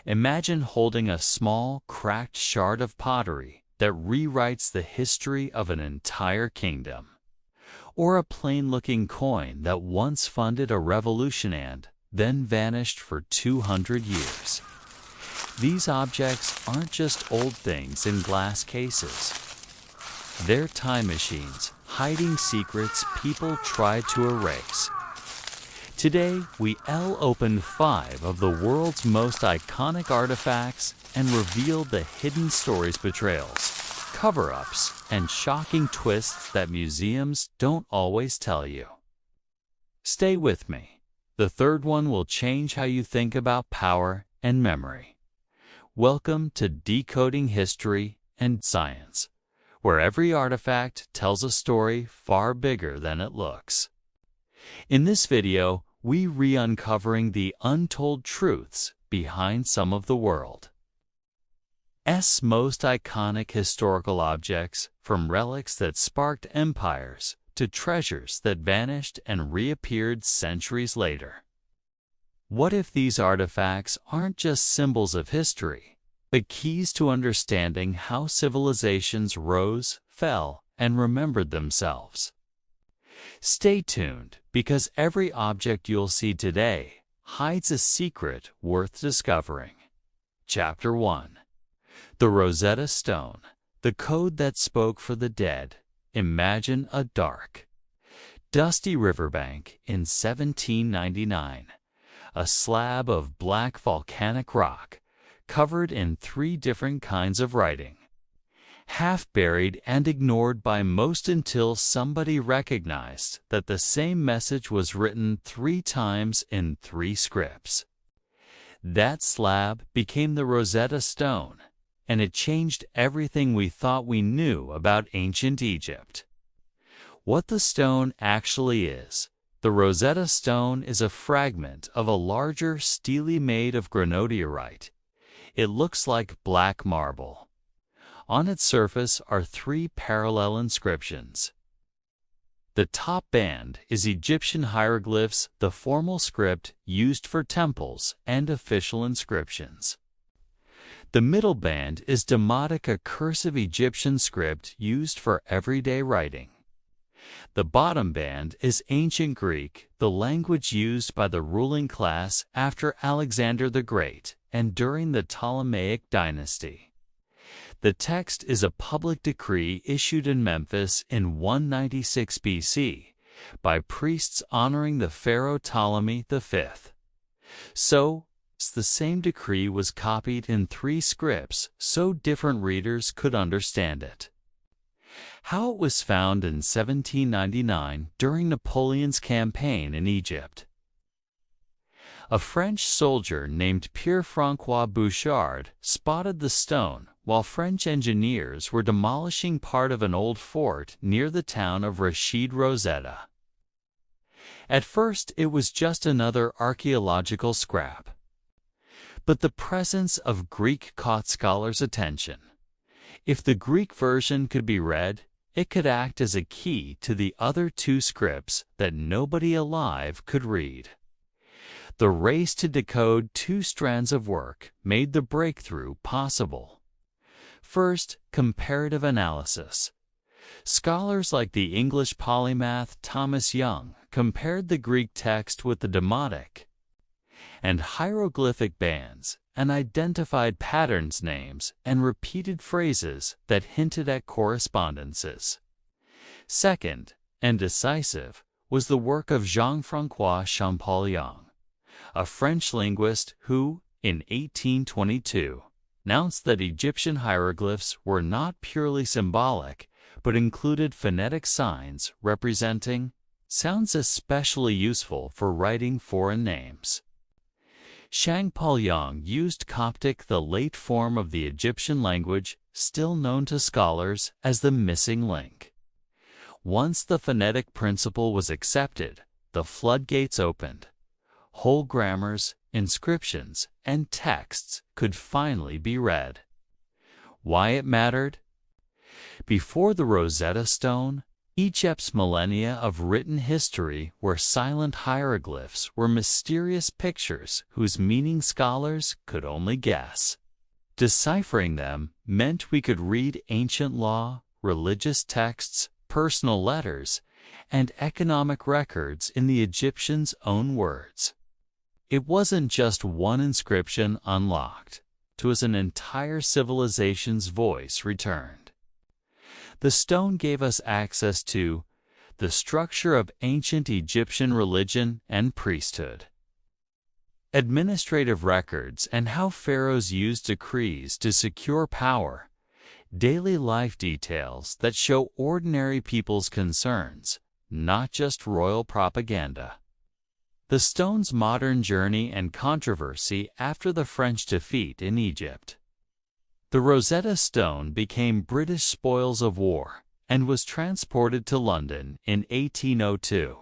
Imagine holding a small, cracked shard of pottery that rewrites the history of an entire kingdom. Or a plain-looking coin that once funded a revolution and then vanished for 200 years. These objects aren't just old things in glass cases. They're time machines, hiding secrets people try to erase. Today, we'll open 5 of the world's most iconic artifacts and reveal the hidden stories, betrayals, cover-ups, and shocking twists that museums don't always tell you. Stay with me. The third one will change how you think about power and memory. Welcome to Decoding History and Science, where every artifact tells a story far bigger than it looks. In this video, we uncovering the untold truths behind some of the world's most iconic historical objects, from relics that sparked empires to treasures that vanished and reappeared centuries later. What if these artifacts aren't just symbols of history, but keys to understanding how civilizations rose, fell, and remembered themselves? Stay tuned, because every object you'll see today hides a secret worth discovering. Chapter 1. The Rosetta Stone, the code that spoke for the dead. Imagine a dark, dusty riverbank in 1799. A slab of black volcanic rock, covered in 3 different kinds of writing. Half buried and ignored by most until somebody recognized that the same message was written 3 times in 3 scripts. That slab became the Rosetta Stone, and it changed everything we thought we knew about ancient Egypt. What the stone actually is: the Rosetta Stone is a fragment of a larger stele made of granodiorite. It looks like black marble. On its surface are 3 parallel inscriptions. The top band is Egyptian hieroglyphs, the formal script used for temples and official inscriptions. The middle band is Demotic, a cursive Egyptian script used for everyday writing. The bottom band is Ancient Greek, the language used by the ruling class after Alexander the Great and during the Ptolemaic dynasty. The text is a public decree issued in Memphis in 196 BC by priests honoring the pharaoh Ptolemy V. So, the same decree was copied in 3 scripts so different readers could understand it. How it was found in 1799 during Napoleon's campaign in Egypt. A French soldier named Pierre-François Bouchard spotted the stone while French engineers were demolishing part of an old fort near the town of Rashid Rosetta. At first, it was just another archaeological scrap. But the presence of Greek caught scholars' attention. If the Greek version could be read, it could act as a key to the other 2 scripts that nobody alive could read. The race to decode 2 strands of work made the breakthrough possible. First, comparative analysis. Scholars like the English polymath Thomas Young compared the Greek text with the Demotic and hieroglyphic bands and identified patterns, names, and repeated phrases that hinted at correspondences. Second, and decisive, was the work of Jean-François Champollion, a French linguist who, in 1822, announced that Egyptian hieroglyphs were not purely symbolic, but included phonetic signs representing sounds especially useful for writing foreign names. Champollion used Coptic, the late form of the Egyptian language, still known to scholars as the missing link. Once the phonetic principle was accepted, the floodgates opened. Whole grammars, inscriptions, and texts could finally be read. Why it mattered? Before the Rosetta Stone, Egypt's millennia of written history where silent hieroglyphs were mysterious pictures whose meaning scholars could only guess. Deciphering them meant we could read ancient law, religious texts, personal letters, and economic records in the Egyptians' own words. It wasn't just one inscription unlocked. It was an entire civilization's voice returned. The stone gave us access to the structure of ancient Egyptian religion and priesthood, administrative records and how pharaohs used decrees to secure power, daily life details that show ordinary people's concerns, not just royal propaganda. The stone's modern journey and controversy after the French defeat in Egypt. The Rosetta Stone became British spoils of war and was transported to London in 1802.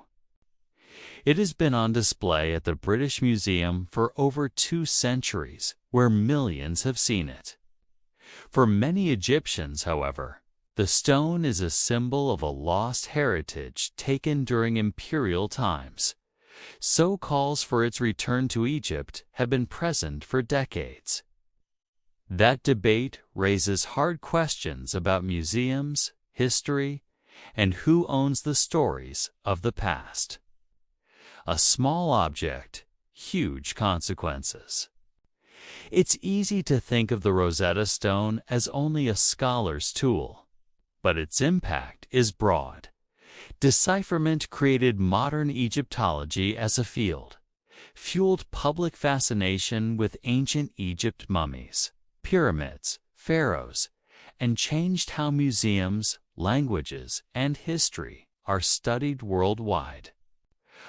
It has been on display at the British Museum for over 2 centuries, where millions have seen it. For many Egyptians, however, the stone is a symbol of a lost heritage taken during imperial times. So calls for its return to Egypt have been present for decades. That debate raises hard questions about museums, history, and who owns the stories of the past. A small object, huge consequences. It's easy to think of the Rosetta Stone as only a scholar's tool, but its impact is broad. Decipherment created modern Egyptology as a field, fueled public fascination with ancient Egypt mummies, pyramids, pharaohs, and changed how museums, languages, and history are studied worldwide.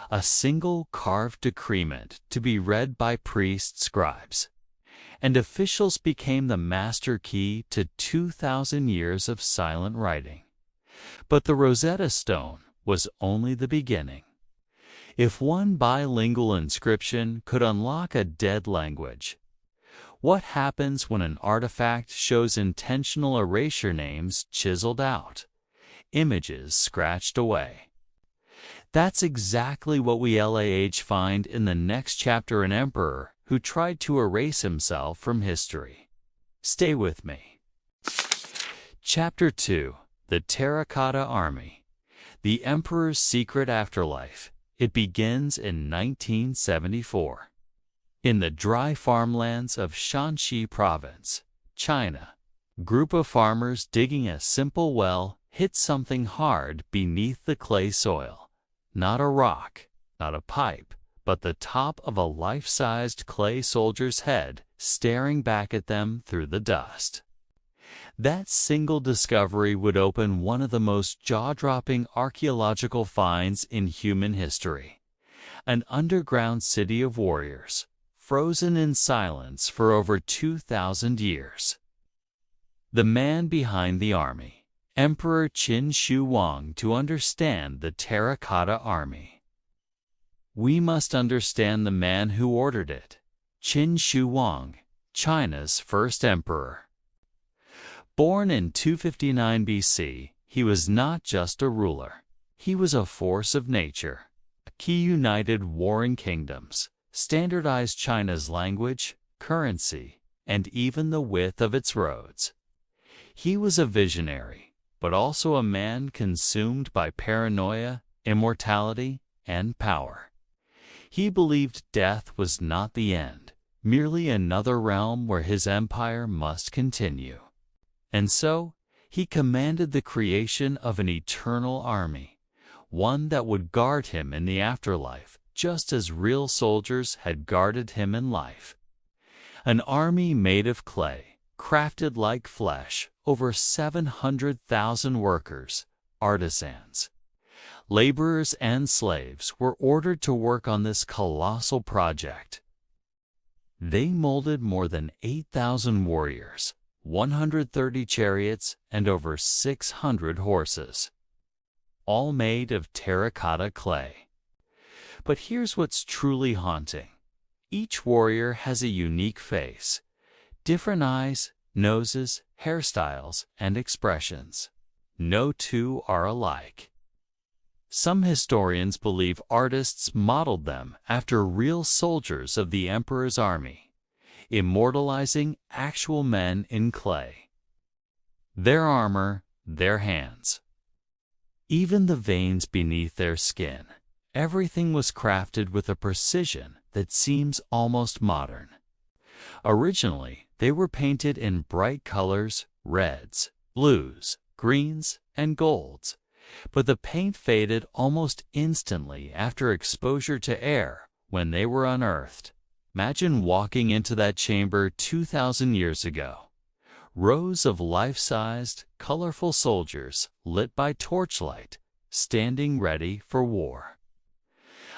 A single carved decrement to be read by priest scribes, and officials became the master key to 2,000 years of silent writing. But the Rosetta Stone was only the beginning. If one bilingual inscription could unlock a dead language, what happens when an artifact shows intentional erasure names chiseled out, images scratched away? That's exactly what we find in the next chapter: an emperor who tried to erase himself from history. Stay with me. Chapter 2. The Terracotta Army. The Emperor's Secret Afterlife. It begins in 1974. In the dry farmlands of Shanxi Province, China, a group of farmers digging a simple well hit something hard beneath the clay soil. Not a rock, not a pipe, but the top of a life-sized clay soldier's head staring back at them through the dust. That single discovery would open one of the most jaw-dropping archaeological finds in human history. An underground city of warriors, frozen in silence for over 2,000 years. The man behind the army, Emperor Qin Shi Huang. To understand the Terracotta Army, we must understand the man who ordered it, Qin Shi Huang, China's first emperor. Born in 259 BC, he was not just a ruler. He was a force of nature. He united warring kingdoms, standardized China's language, currency, and even the width of its roads. He was a visionary, but also a man consumed by paranoia, immortality, and power. He believed death was not the end, merely another realm where his empire must continue. And so, he commanded the creation of an eternal army, one that would guard him in the afterlife, just as real soldiers had guarded him in life. An army made of clay, crafted like flesh, over 700,000 workers, artisans, laborers, and slaves were ordered to work on this colossal project. They molded more than 8,000 warriors, 130 chariots, and over 600 horses, all made of terracotta clay. But here's what's truly haunting. Each warrior has a unique face, different eyes, noses, hairstyles, and expressions. No two are alike. Some historians believe artists modeled them after real soldiers of the emperor's army, immortalizing actual men in clay. Their armor, their hands, even the veins beneath their skin, everything was crafted with a precision that seems almost modern. Originally, they were painted in bright colors, reds, blues, greens, and golds, but the paint faded almost instantly after exposure to air when they were unearthed. Imagine walking into that chamber 2,000 years ago. Rows of life-sized, colorful soldiers lit by torchlight, standing ready for war.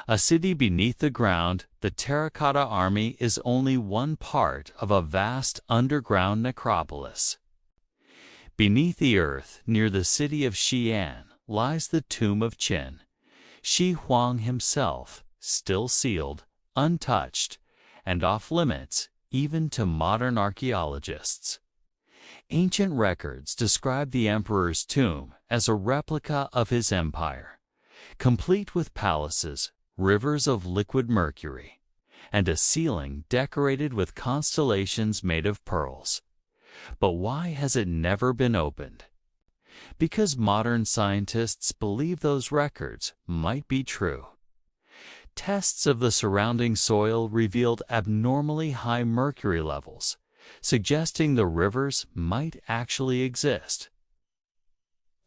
A city beneath the ground, the terracotta army is only one part of a vast underground necropolis. Beneath the earth, near the city of Xi'an, lies the tomb of Qin, Shi Huang himself, still sealed, untouched, and off-limits even to modern archaeologists. Ancient records describe the emperor's tomb as a replica of his empire, complete with palaces, rivers of liquid mercury, and a ceiling decorated with constellations made of pearls. But why has it never been opened? Because modern scientists believe those records might be true. Tests of the surrounding soil revealed abnormally high mercury levels, suggesting the rivers might actually exist.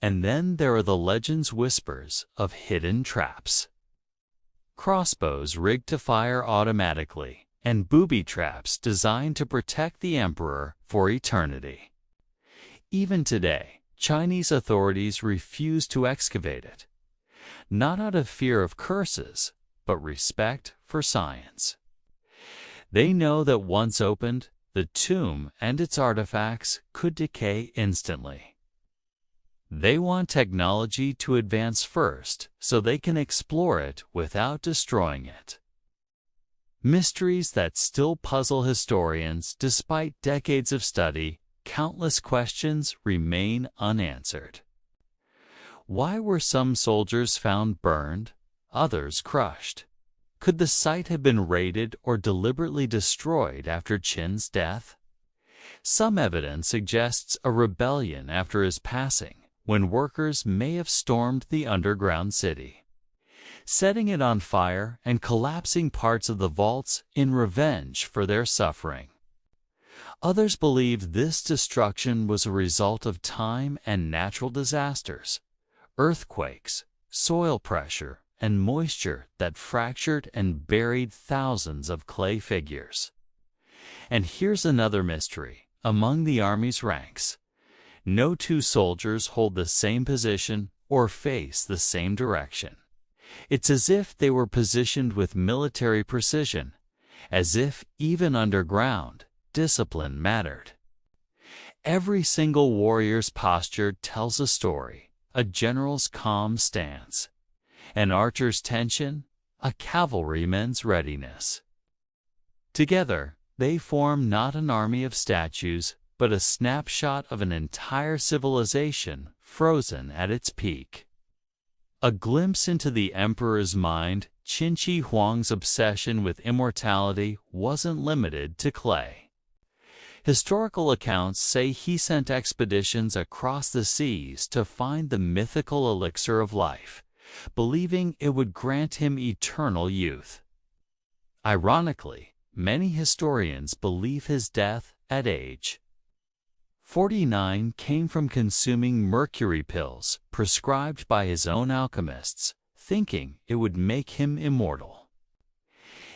And then there are the legend's whispers of hidden traps. Crossbows rigged to fire automatically, and booby traps designed to protect the emperor for eternity. Even today, Chinese authorities refuse to excavate it, not out of fear of curses, but respect for science. They know that once opened, the tomb and its artifacts could decay instantly. They want technology to advance first so they can explore it without destroying it. Mysteries that still puzzle historians despite decades of study. Countless questions remain unanswered. Why were some soldiers found burned, others crushed? Could the site have been raided or deliberately destroyed after Qin's death? Some evidence suggests a rebellion after his passing, when workers may have stormed the underground city, setting it on fire and collapsing parts of the vaults in revenge for their suffering. Others believe this destruction was a result of time and natural disasters, earthquakes, soil pressure, and moisture that fractured and buried thousands of clay figures. And here's another mystery among the army's ranks. No two soldiers hold the same position or face the same direction. It's as if they were positioned with military precision, as if even underground, discipline mattered. Every single warrior's posture tells a story, a general's calm stance, an archer's tension, a cavalryman's readiness. Together, they form not an army of statues, but a snapshot of an entire civilization frozen at its peak. A glimpse into the emperor's mind, Qin Shi Huang's obsession with immortality wasn't limited to clay. Historical accounts say he sent expeditions across the seas to find the mythical elixir of life, believing it would grant him eternal youth. Ironically, many historians believe his death at age 49 came from consuming mercury pills prescribed by his own alchemists, thinking it would make him immortal.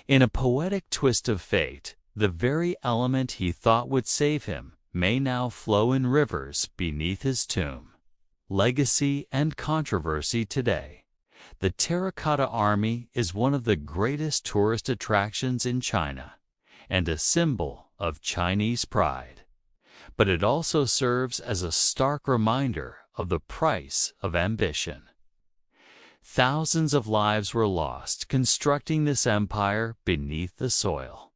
In a poetic twist of fate, the very element he thought would save him may now flow in rivers beneath his tomb. Legacy and controversy today. The Terracotta Army is one of the greatest tourist attractions in China and a symbol of Chinese pride. But it also serves as a stark reminder of the price of ambition. Thousands of lives were lost constructing this empire beneath the soil.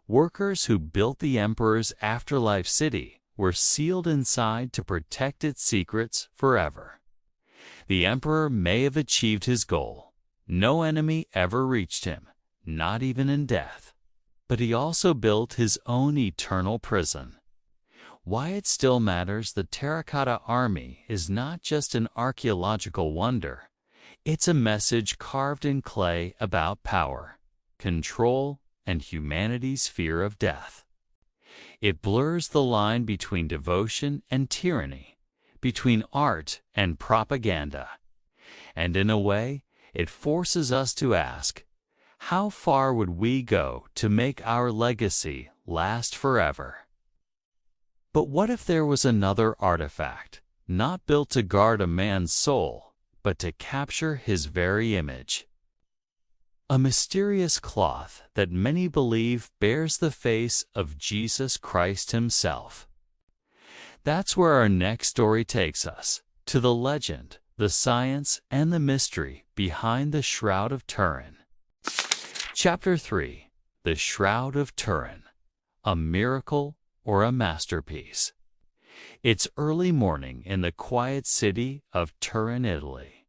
Workers who built the emperor's afterlife city were sealed inside to protect its secrets forever. The emperor may have achieved his goal. No enemy ever reached him, not even in death. But he also built his own eternal prison. Why it still matters, the terracotta army is not just an archaeological wonder. It's a message carved in clay about power, control, and humanity's fear of death. It blurs the line between devotion and tyranny, between art and propaganda. And in a way, it forces us to ask, how far would we go to make our legacy last forever? But what if there was another artifact, not built to guard a man's soul, but to capture his very image? A mysterious cloth that many believe bears the face of Jesus Christ himself. That's where our next story takes us, to the legend, the science, and the mystery behind the Shroud of Turin. Chapter 3. The Shroud of Turin. A miracle or a masterpiece. It's early morning in the quiet city of Turin, Italy.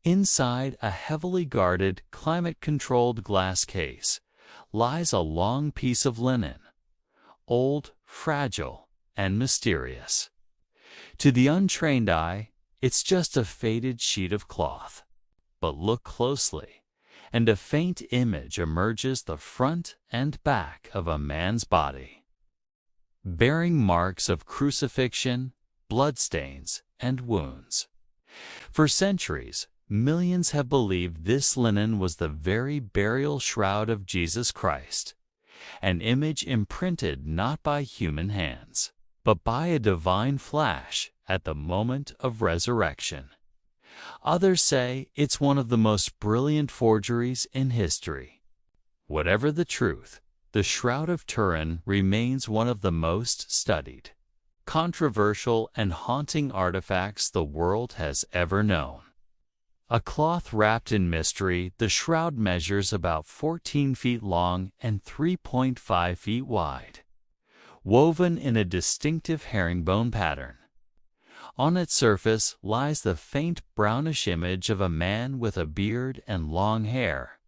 Inside a heavily guarded, climate-controlled glass case lies a long piece of linen, old, fragile, and mysterious. To the untrained eye, it's just a faded sheet of cloth. But look closely, and a faint image emerges the front and back of a man's body, bearing marks of crucifixion, bloodstains, and wounds. For centuries, millions have believed this linen was the very burial shroud of Jesus Christ, an image imprinted not by human hands, but by a divine flash at the moment of resurrection. Others say it's one of the most brilliant forgeries in history. Whatever the truth, the Shroud of Turin remains one of the most studied, controversial, and haunting artifacts the world has ever known. A cloth wrapped in mystery, the shroud measures about 14 feet long and 3.5 feet wide, woven in a distinctive herringbone pattern. On its surface lies the faint brownish image of a man with a beard and long hair,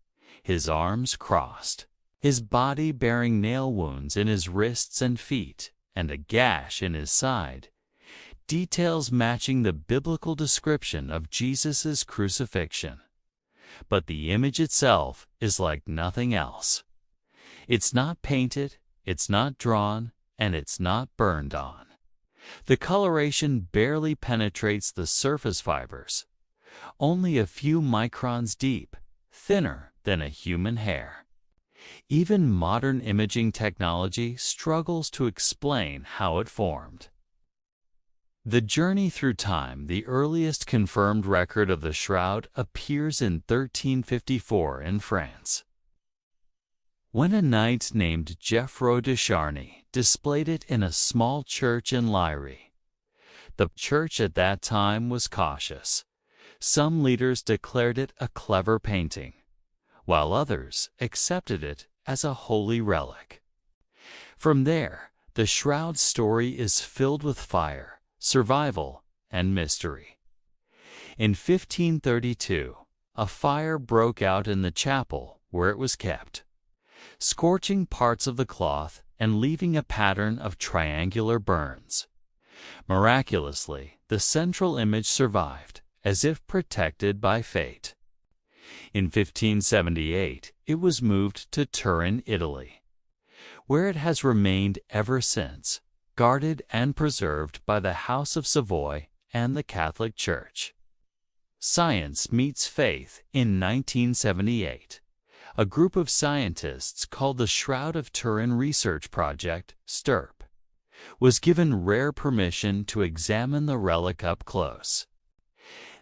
his arms crossed, his body bearing nail wounds in his wrists and feet, and a gash in his side, details matching the biblical description of Jesus' crucifixion. But the image itself is like nothing else. It's not painted, it's not drawn, and it's not burned on. The coloration barely penetrates the surface fibers, only a few microns deep, thinner than a human hair. Even modern imaging technology struggles to explain how it formed. The journey through time, the earliest confirmed record of the shroud appears in 1354 in France, when a knight named Geoffroy de Charny displayed it in a small church in Liry. The church at that time was cautious. Some leaders declared it a clever painting, while others accepted it as a holy relic. From there, the shroud's story is filled with fire, survival, and mystery. In 1532, a fire broke out in the chapel where it was kept, scorching parts of the cloth and leaving a pattern of triangular burns. Miraculously, the central image survived, as if protected by fate. In 1578, it was moved to Turin, Italy, where it has remained ever since, guarded and preserved by the House of Savoy and the Catholic Church. Science meets faith in 1978. A group of scientists called the Shroud of Turin Research Project, STURP, was given rare permission to examine the relic up close.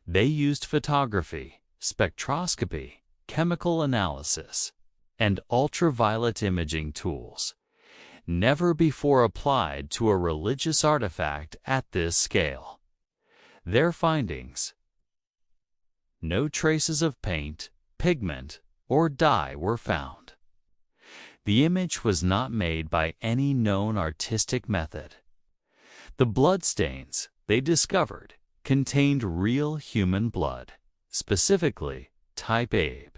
They used photography, spectroscopy, chemical analysis, and ultraviolet imaging tools, never before applied to a religious artifact at this scale. Their findings: no traces of paint, pigment, or dye were found. The image was not made by any known artistic method. The bloodstains they discovered contained real human blood, specifically type A.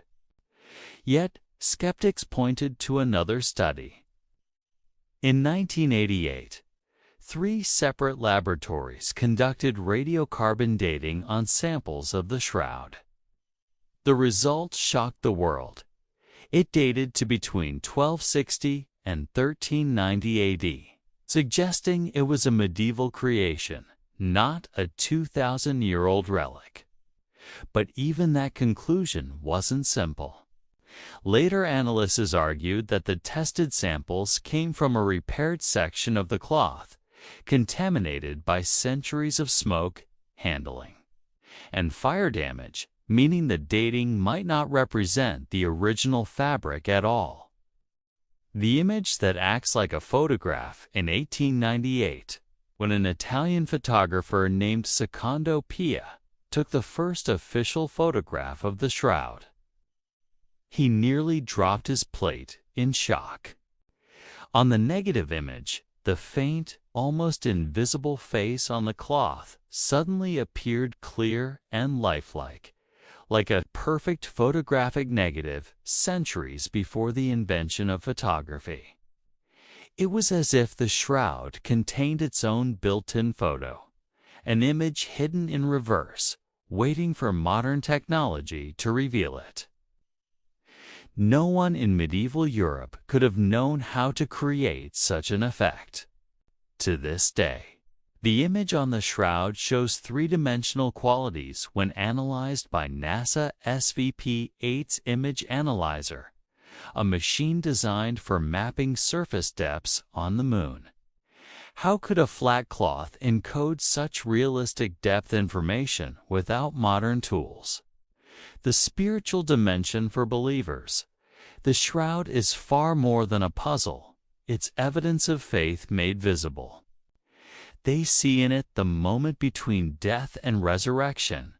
Yet, skeptics pointed to another study. In 1988, 3 separate laboratories conducted radiocarbon dating on samples of the shroud. The results shocked the world. It dated to between 1260 and 1390 AD, suggesting it was a medieval creation, not a 2,000-year-old relic. But even that conclusion wasn't simple. Later analysts argued that the tested samples came from a repaired section of the cloth, contaminated by centuries of smoke, handling, and fire damage, meaning the dating might not represent the original fabric at all. The image that acts like a photograph in 1898, when an Italian photographer named Secondo Pia took the first official photograph of the shroud. He nearly dropped his plate in shock. On the negative image, the faint, almost invisible face on the cloth suddenly appeared clear and lifelike, like a perfect photographic negative centuries before the invention of photography. It was as if the shroud contained its own built-in photo, an image hidden in reverse, waiting for modern technology to reveal it. No one in medieval Europe could have known how to create such an effect. To this day, the image on the shroud shows 3-dimensional qualities when analyzed by NASA SVP-8's image analyzer, a machine designed for mapping surface depths on the Moon. How could a flat cloth encode such realistic depth information without modern tools? The spiritual dimension for believers. The shroud is far more than a puzzle. It's evidence of faith made visible. They see in it the moment between death and resurrection,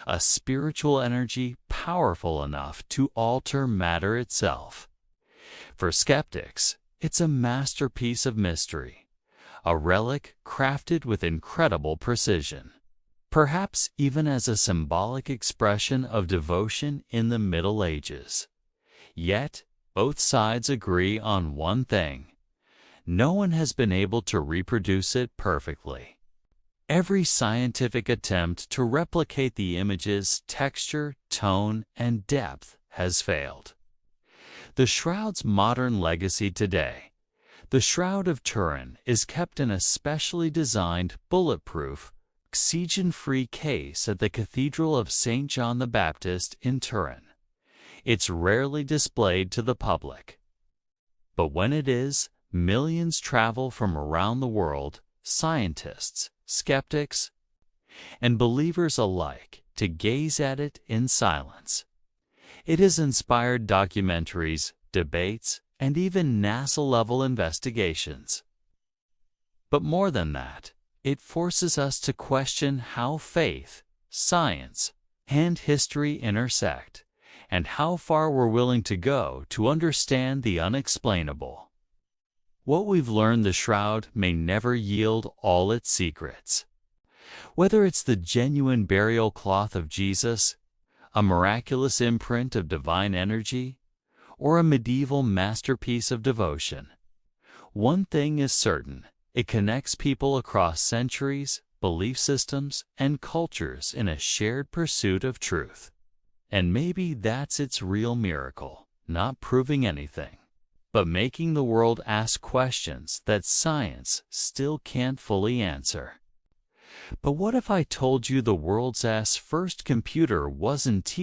a spiritual energy powerful enough to alter matter itself. For skeptics, it's a masterpiece of mystery, a relic crafted with incredible precision, perhaps even as a symbolic expression of devotion in the Middle Ages. Yet, both sides agree on one thing. No one has been able to reproduce it perfectly. Every scientific attempt to replicate the image's texture, tone, and depth has failed. The shroud's modern legacy today. The Shroud of Turin is kept in a specially designed, bulletproof, oxygen-free case at the Cathedral of St. John the Baptist in Turin. It's rarely displayed to the public. But when it is, millions travel from around the world, scientists, skeptics, and believers alike, to gaze at it in silence. It has inspired documentaries, debates, and even NASA-level investigations. But more than that, it forces us to question how faith, science, and history intersect, and how far we're willing to go to understand the unexplainable. What we've learned, the shroud may never yield all its secrets. Whether it's the genuine burial cloth of Jesus, a miraculous imprint of divine energy, or a medieval masterpiece of devotion, one thing is certain: it connects people across centuries, belief systems, and cultures in a shared pursuit of truth. And maybe that's its real miracle, not proving anything, but making the world ask questions that science still can't fully answer. But what if I told you the world's first computer wasn't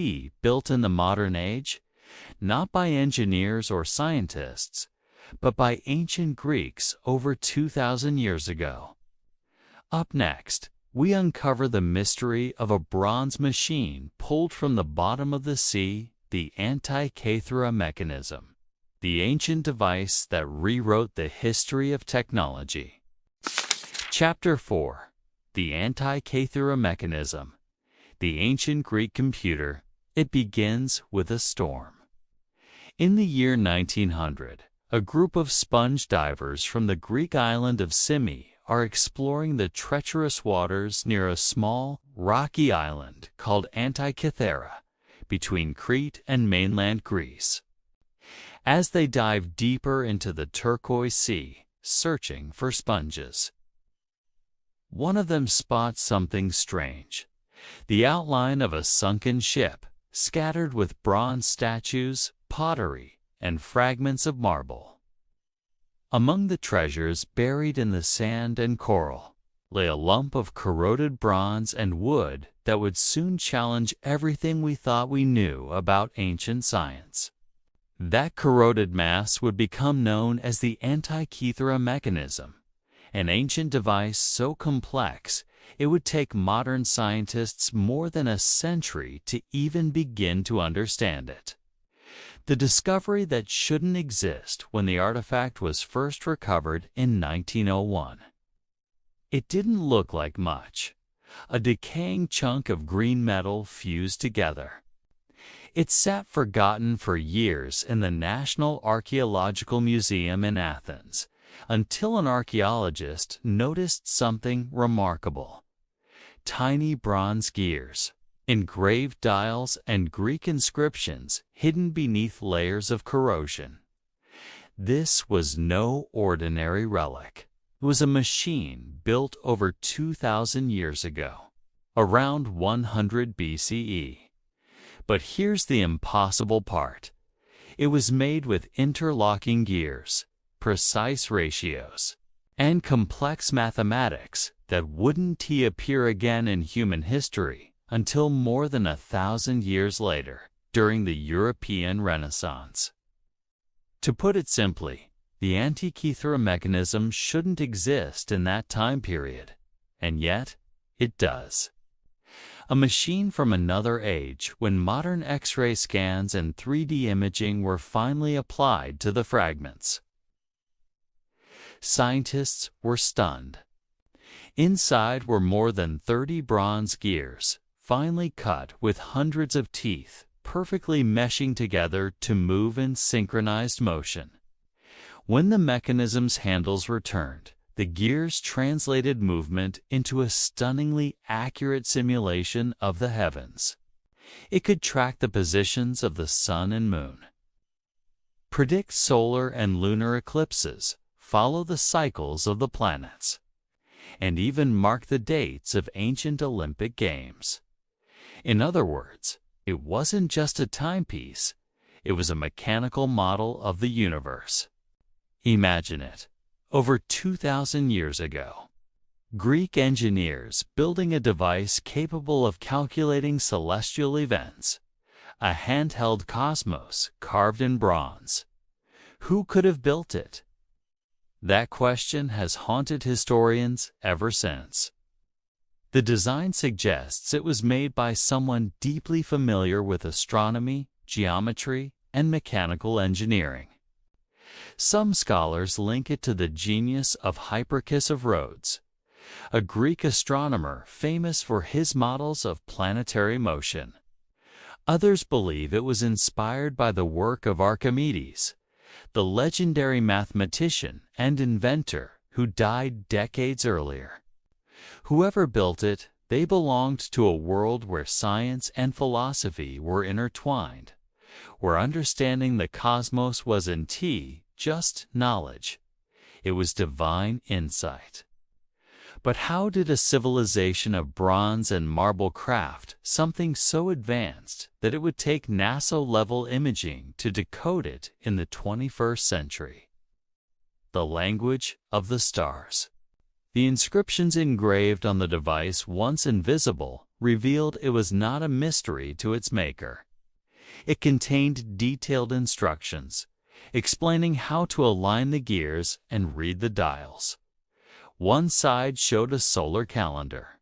built in the modern age? Not by engineers or scientists, but by ancient Greeks over 2,000 years ago. Up next, we uncover the mystery of a bronze machine pulled from the bottom of the sea, the Antikythera mechanism, the ancient device that rewrote the history of technology. Chapter 4. The Antikythera mechanism, the ancient Greek computer. It begins with a storm. In the year 1900, a group of sponge divers from the Greek island of Symi are exploring the treacherous waters near a small, rocky island called Antikythera, between Crete and mainland Greece. As they dive deeper into the turquoise sea, searching for sponges, one of them spots something strange: the outline of a sunken ship, scattered with bronze statues, pottery, and fragments of marble. Among the treasures buried in the sand and coral lay a lump of corroded bronze and wood that would soon challenge everything we thought we knew about ancient science. That corroded mass would become known as the Antikythera mechanism, an ancient device so complex it would take modern scientists more than a century to even begin to understand it. The discovery that shouldn't exist when the artifact was first recovered in 1901. It didn't look like much: a decaying chunk of green metal fused together. It sat forgotten for years in the National Archaeological Museum in Athens, until an archaeologist noticed something remarkable: tiny bronze gears, engraved dials, and Greek inscriptions hidden beneath layers of corrosion. This was no ordinary relic. It was a machine built over 2,000 years ago, around 100 BCE. But here's the impossible part: it was made with interlocking gears, precise ratios, and complex mathematics that wouldn't appear again in human history until more than 1,000 years later, during the European Renaissance. To put it simply, the Antikythera mechanism shouldn't exist in that time period, and yet it does. A machine from another age when modern X-ray scans and 3D imaging were finally applied to the fragments. Scientists were stunned. Inside were more than 30 bronze gears, finely cut with hundreds of teeth, perfectly meshing together to move in synchronized motion. When the mechanism's handles returned, the gears translated movement into a stunningly accurate simulation of the heavens. It could track the positions of the sun and moon, predict solar and lunar eclipses, follow the cycles of the planets, and even mark the dates of ancient Olympic Games. In other words, it wasn't just a timepiece, it was a mechanical model of the universe. Imagine it: over 2,000 years ago, Greek engineers building a device capable of calculating celestial events, a handheld cosmos carved in bronze. Who could have built it? That question has haunted historians ever since. The design suggests it was made by someone deeply familiar with astronomy, geometry, and mechanical engineering. Some scholars link it to the genius of Hipparchus of Rhodes, a Greek astronomer famous for his models of planetary motion. Others believe it was inspired by the work of Archimedes, the legendary mathematician and inventor who died decades earlier. Whoever built it, they belonged to a world where science and philosophy were intertwined, where understanding the cosmos wasn't just knowledge. It was divine insight. But how did a civilization of bronze and marble craft something so advanced that it would take NASA-level imaging to decode it in the 21st century? The language of the stars. The inscriptions engraved on the device, once invisible, revealed it was not a mystery to its maker. It contained detailed instructions, explaining how to align the gears and read the dials. One side showed a solar calendar.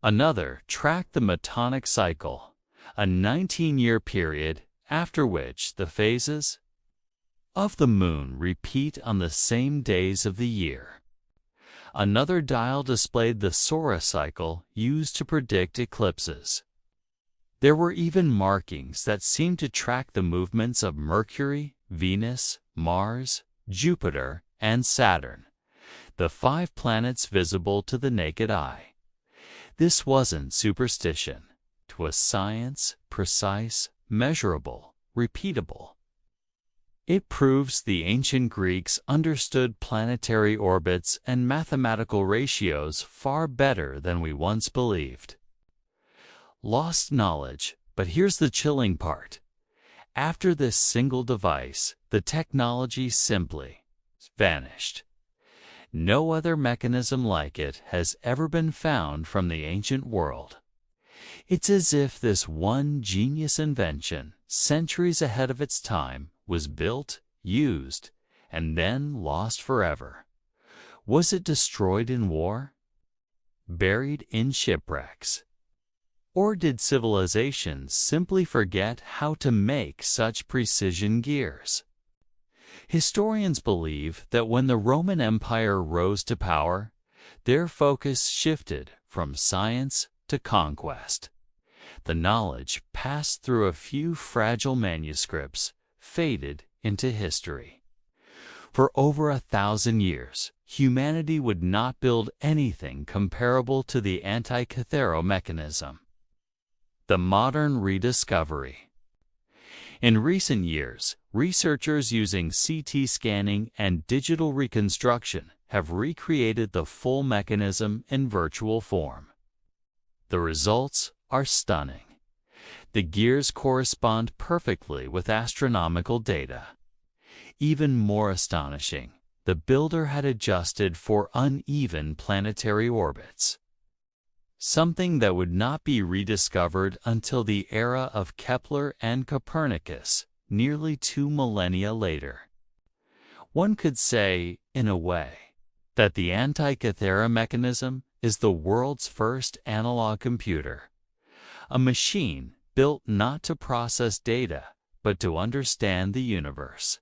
Another tracked the Metonic cycle, a 19-year period after which the phases of the moon repeat on the same days of the year. Another dial displayed the Saura cycle used to predict eclipses. There were even markings that seemed to track the movements of Mercury, Venus, Mars, Jupiter, and Saturn. the 5 planets visible to the naked eye. This wasn't superstition. It was science, precise, measurable, repeatable. It proves the ancient Greeks understood planetary orbits and mathematical ratios far better than we once believed. Lost knowledge, but here's the chilling part. After this single device, the technology simply vanished. No other mechanism like it has ever been found from the ancient world. It's as if this one genius invention, centuries ahead of its time, was built, used, and then lost forever. Was it destroyed in war? Buried in shipwrecks? Or did civilizations simply forget how to make such precision gears? Historians believe that when the Roman Empire rose to power, their focus shifted from science to conquest. The knowledge passed through a few fragile manuscripts, faded into history. For over 1,000 years, humanity would not build anything comparable to the Antikythera mechanism. The modern rediscovery. In recent years, researchers using CT scanning and digital reconstruction have recreated the full mechanism in virtual form. The results are stunning. The gears correspond perfectly with astronomical data. Even more astonishing, the builder had adjusted for uneven planetary orbits, something that would not be rediscovered until the era of Kepler and Copernicus, nearly 2 millennia later. One could say, in a way, that the Antikythera mechanism is the world's first analog computer, a machine built not to process data, but to understand the universe.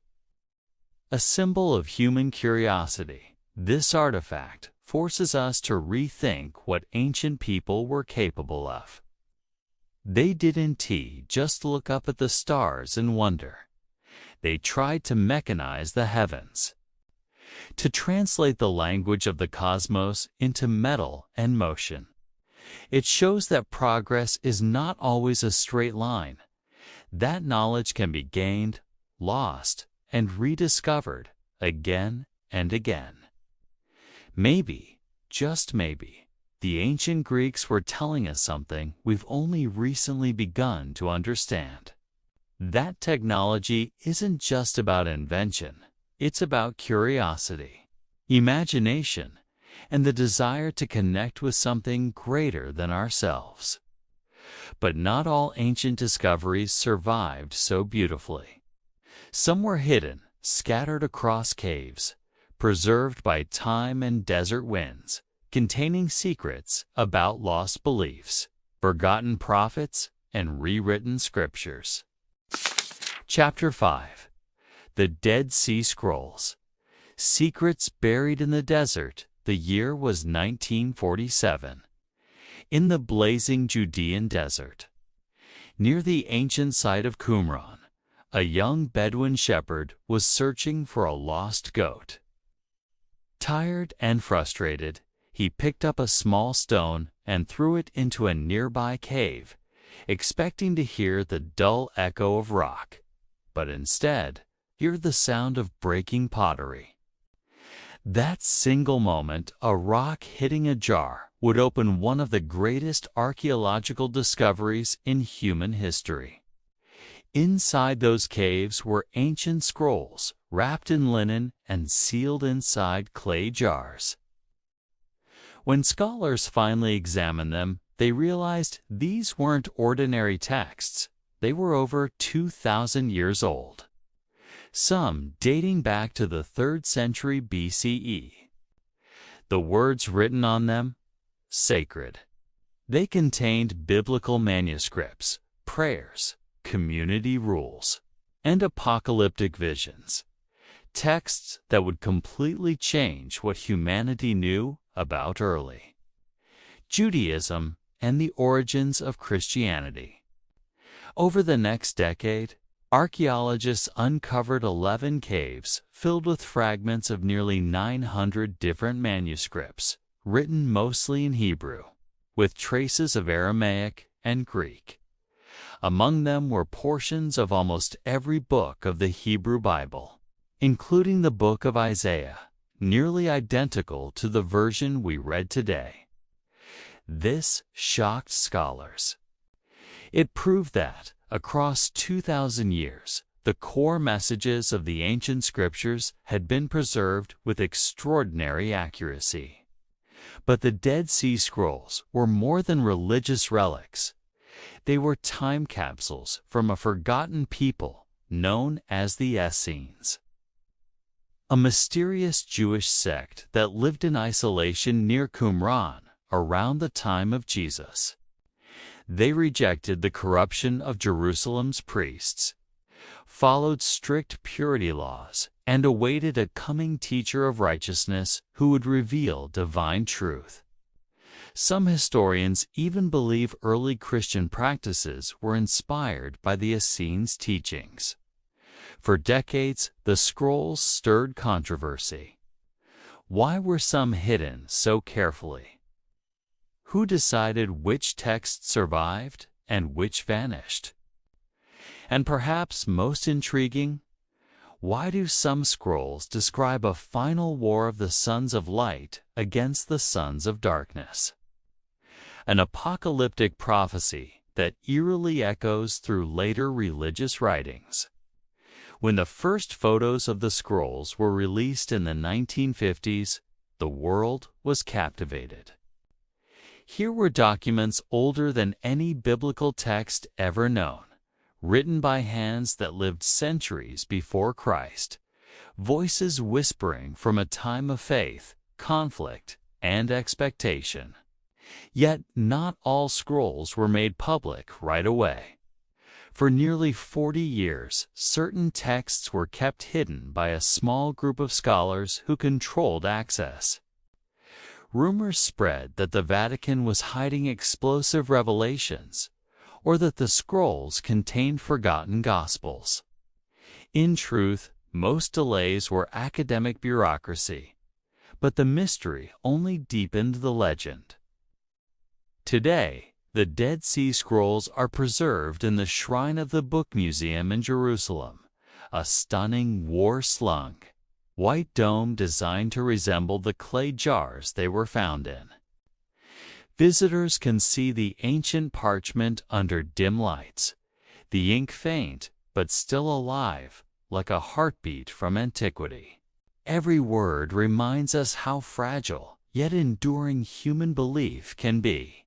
A symbol of human curiosity, this artifact forces us to rethink what ancient people were capable of. They didn't just look up at the stars and wonder. They tried to mechanize the heavens, to translate the language of the cosmos into metal and motion. It shows that progress is not always a straight line. That knowledge can be gained, lost, and rediscovered again and again. Maybe, just maybe, the ancient Greeks were telling us something we've only recently begun to understand. That technology isn't just about invention, it's about curiosity, imagination, and the desire to connect with something greater than ourselves. But not all ancient discoveries survived so beautifully. Some were hidden, scattered across caves, preserved by time and desert winds, containing secrets about lost beliefs, forgotten prophets, and rewritten scriptures. Chapter 5. The Dead Sea Scrolls. Secrets buried in the desert. The year was 1947. In the blazing Judean desert, near the ancient site of Qumran, a young Bedouin shepherd was searching for a lost goat. Tired and frustrated, he picked up a small stone and threw it into a nearby cave, expecting to hear the dull echo of rock, but instead hear the sound of breaking pottery. That single moment, a rock hitting a jar, would open one of the greatest archaeological discoveries in human history. Inside those caves were ancient scrolls, wrapped in linen and sealed inside clay jars. When scholars finally examined them, they realized these weren't ordinary texts. They were over 2,000 years old, some dating back to the 3rd century BCE. The words written on them? Sacred. They contained biblical manuscripts, prayers, community rules, and apocalyptic visions. Texts that would completely change what humanity knew about early Judaism and the origins of Christianity. Over the next decade, Archaeologists uncovered 11 caves filled with fragments of nearly 900 different manuscripts, written mostly in Hebrew, with traces of Aramaic and Greek. Among them were portions of almost every book of the Hebrew Bible, including the book of Isaiah, nearly identical to the version we read today. This shocked scholars. It proved that, across 2,000 years, the core messages of the ancient scriptures had been preserved with extraordinary accuracy. But the Dead Sea Scrolls were more than religious relics. They were time capsules from a forgotten people known as the Essenes, a mysterious Jewish sect that lived in isolation near Qumran around the time of Jesus. They rejected the corruption of Jerusalem's priests, followed strict purity laws, and awaited a coming teacher of righteousness who would reveal divine truth. Some historians even believe early Christian practices were inspired by the Essenes' teachings. For decades, the scrolls stirred controversy. Why were some hidden so carefully? Who decided which texts survived and which vanished? And perhaps most intriguing, why do some scrolls describe a final war of the sons of light against the sons of darkness? An apocalyptic prophecy that eerily echoes through later religious writings. When the first photos of the scrolls were released in the 1950s, the world was captivated. Here were documents older than any biblical text ever known, written by hands that lived centuries before Christ, voices whispering from a time of faith, conflict, and expectation. Yet not all scrolls were made public right away. For nearly 40 years, certain texts were kept hidden by a small group of scholars who controlled access. Rumors spread that the Vatican was hiding explosive revelations, or that the scrolls contained forgotten gospels. In truth, most delays were academic bureaucracy, but the mystery only deepened the legend. Today, the Dead Sea Scrolls are preserved in the Shrine of the Book Museum in Jerusalem, a stunning war-slung, white dome designed to resemble the clay jars they were found in. Visitors can see the ancient parchment under dim lights, the ink faint but still alive, like a heartbeat from antiquity. Every word reminds us how fragile, yet enduring human belief can be.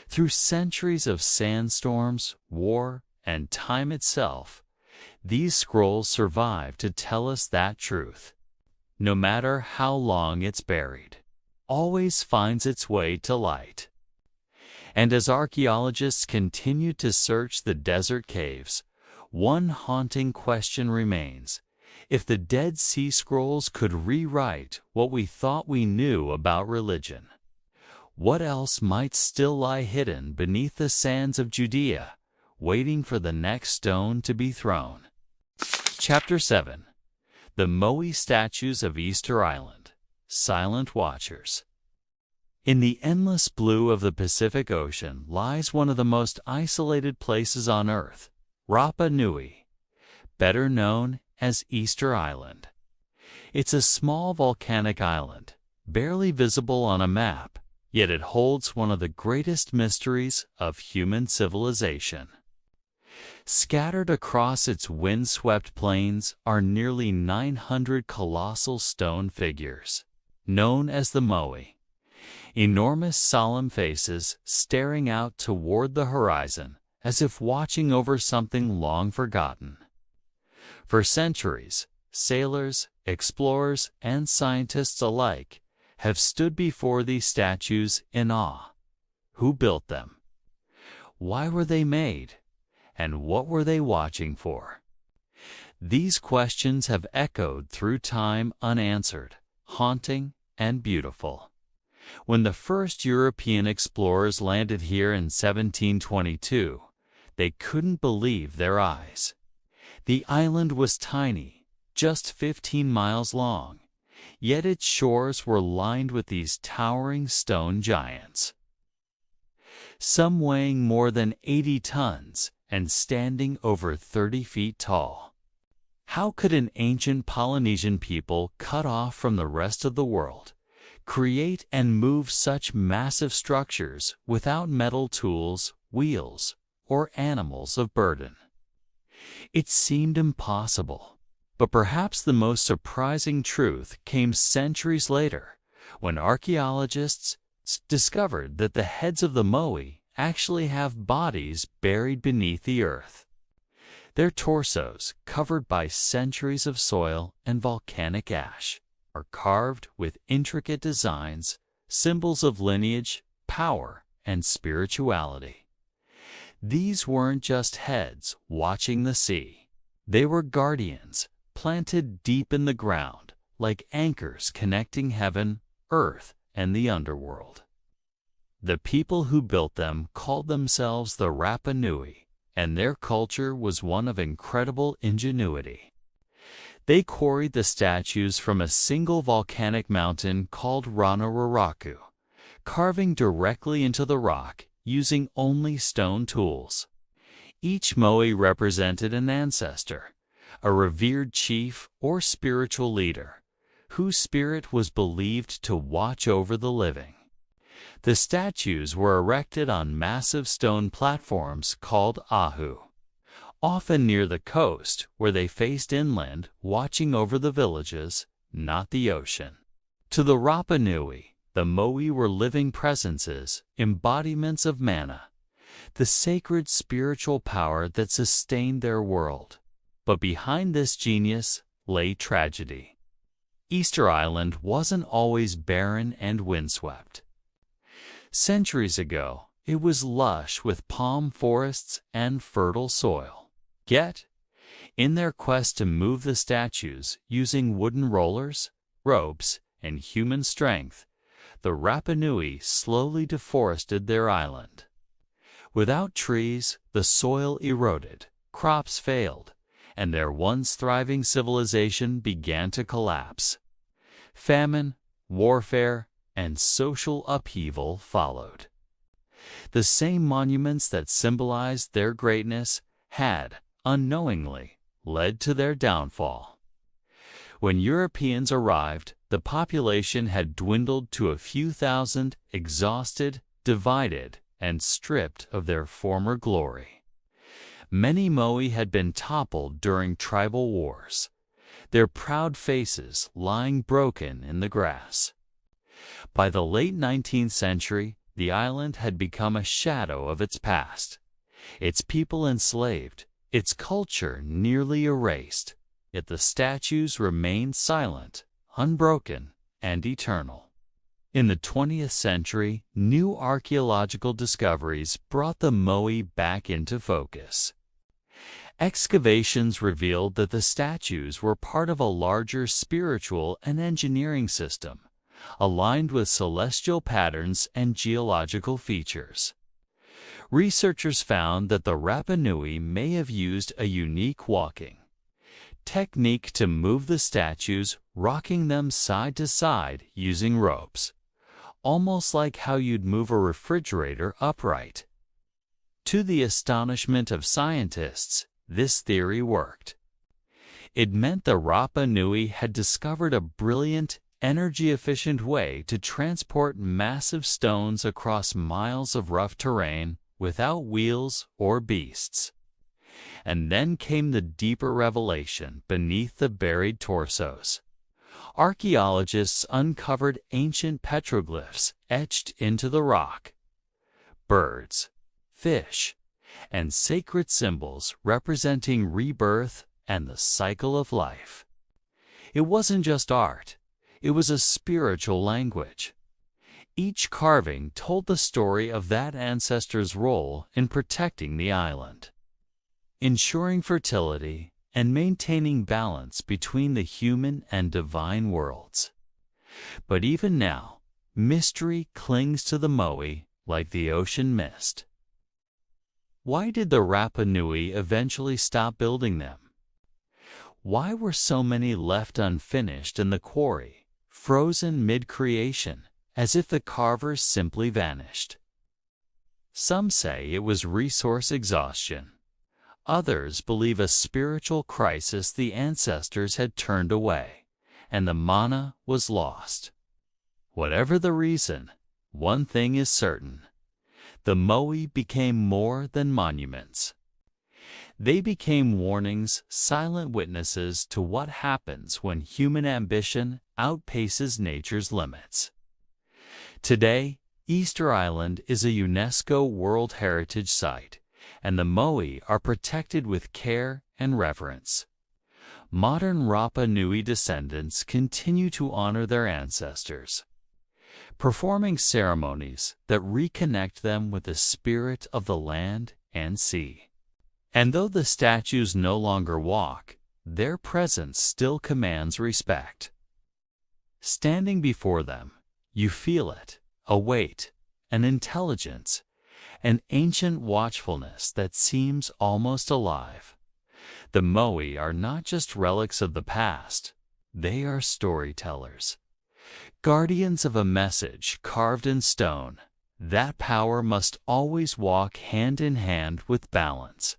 Through centuries of sandstorms, war, and time itself, these scrolls survive to tell us that truth. No matter how long it's buried, always finds its way to light. And as archaeologists continue to search the desert caves, one haunting question remains: if the Dead Sea Scrolls could rewrite what we thought we knew about religion, what else might still lie hidden beneath the sands of Judea, waiting for the next stone to be thrown? Chapter 7. The Moai Statues of Easter Island, Silent Watchers. In the endless blue of the Pacific Ocean lies one of the most isolated places on Earth, Rapa Nui, better known as Easter Island. It's a small volcanic island, barely visible on a map, yet it holds one of the greatest mysteries of human civilization. Scattered across its wind-swept plains are nearly 900 colossal stone figures, known as the Moai. Enormous solemn faces staring out toward the horizon as if watching over something long forgotten. For centuries, sailors, explorers, and scientists alike have stood before these statues in awe. Who built them? Why were they made? And what were they watching for? These questions have echoed through time unanswered, haunting and beautiful. When the first European explorers landed here in 1722, they couldn't believe their eyes. The island was tiny, just 15 miles long, yet its shores were lined with these towering stone giants, some weighing more than 80 tons and standing over 30 feet tall. How could an ancient Polynesian people cut off from the rest of the world create and move such massive structures without metal tools, wheels, or animals of burden? It seemed impossible. But perhaps the most surprising truth came centuries later, when archaeologists discovered that the heads of the moai actually have bodies buried beneath the earth. Their torsos, covered by centuries of soil and volcanic ash, are carved with intricate designs, symbols of lineage, power, and spirituality. These weren't just heads watching the sea. They were guardians, planted deep in the ground, like anchors connecting heaven, earth, and the underworld. The people who built them called themselves the Rapa Nui, and their culture was one of incredible ingenuity. They quarried the statues from a single volcanic mountain called Ranararaku, carving directly into the rock using only stone tools. Each moai represented an ancestor, a revered chief or spiritual leader, whose spirit was believed to watch over the living. The statues were erected on massive stone platforms called ahu, often near the coast where they faced inland, watching over the villages, not the ocean. To the Rapa Nui, the moai were living presences, embodiments of mana, the sacred spiritual power that sustained their world. But behind this genius lay tragedy. Easter Island wasn't always barren and windswept. Centuries ago, it was lush with palm forests and fertile soil. Yet, in their quest to move the statues using wooden rollers, ropes, and human strength, the Rapa Nui slowly deforested their island. Without trees, the soil eroded, crops failed, and their once thriving civilization began to collapse. Famine, warfare, and social upheaval followed. The same monuments that symbolized their greatness had, unknowingly, led to their downfall. When Europeans arrived, the population had dwindled to a few thousand, exhausted, divided, and stripped of their former glory. Many moai had been toppled during tribal wars, their proud faces lying broken in the grass. By the late 19th century, the island had become a shadow of its past, its people enslaved, its culture nearly erased, yet the statues remained silent, unbroken, and eternal. In the 20th century, new archaeological discoveries brought the moai back into focus. Excavations revealed that the statues were part of a larger spiritual and engineering system, aligned with celestial patterns and geological features. Researchers found that the Rapa Nui may have used a unique walking technique to move the statues, rocking them side to side using ropes, almost like how you'd move a refrigerator upright. To the astonishment of scientists, this theory worked. It meant the Rapa Nui had discovered a brilliant, energy-efficient way to transport massive stones across miles of rough terrain without wheels or beasts. And then came the deeper revelation beneath the buried torsos. Archaeologists uncovered ancient petroglyphs etched into the rock. Birds, fish, and sacred symbols representing rebirth and the cycle of life. It wasn't just art, it was a spiritual language. Each carving told the story of that ancestor's role in protecting the island, ensuring fertility, and maintaining balance between the human and divine worlds. But even now, mystery clings to the moai like the ocean mist. Why did the Rapa Nui eventually stop building them? Why were so many left unfinished in the quarry, frozen mid-creation, as if the carvers simply vanished? Some say it was resource exhaustion. Others believe a spiritual crisis the ancestors had turned away, and the mana was lost. Whatever the reason, one thing is certain. The moai became more than monuments. They became warnings, silent witnesses to what happens when human ambition outpaces nature's limits. Today, Easter Island is a UNESCO World Heritage Site, and the moai are protected with care and reverence. Modern Rapa Nui descendants continue to honor their ancestors, performing ceremonies that reconnect them with the spirit of the land and sea. And though the statues no longer walk, their presence still commands respect. Standing before them, you feel it, a weight, an intelligence, an ancient watchfulness that seems almost alive. The moai are not just relics of the past, they are storytellers, guardians of a message carved in stone. That power must always walk hand in hand with balance.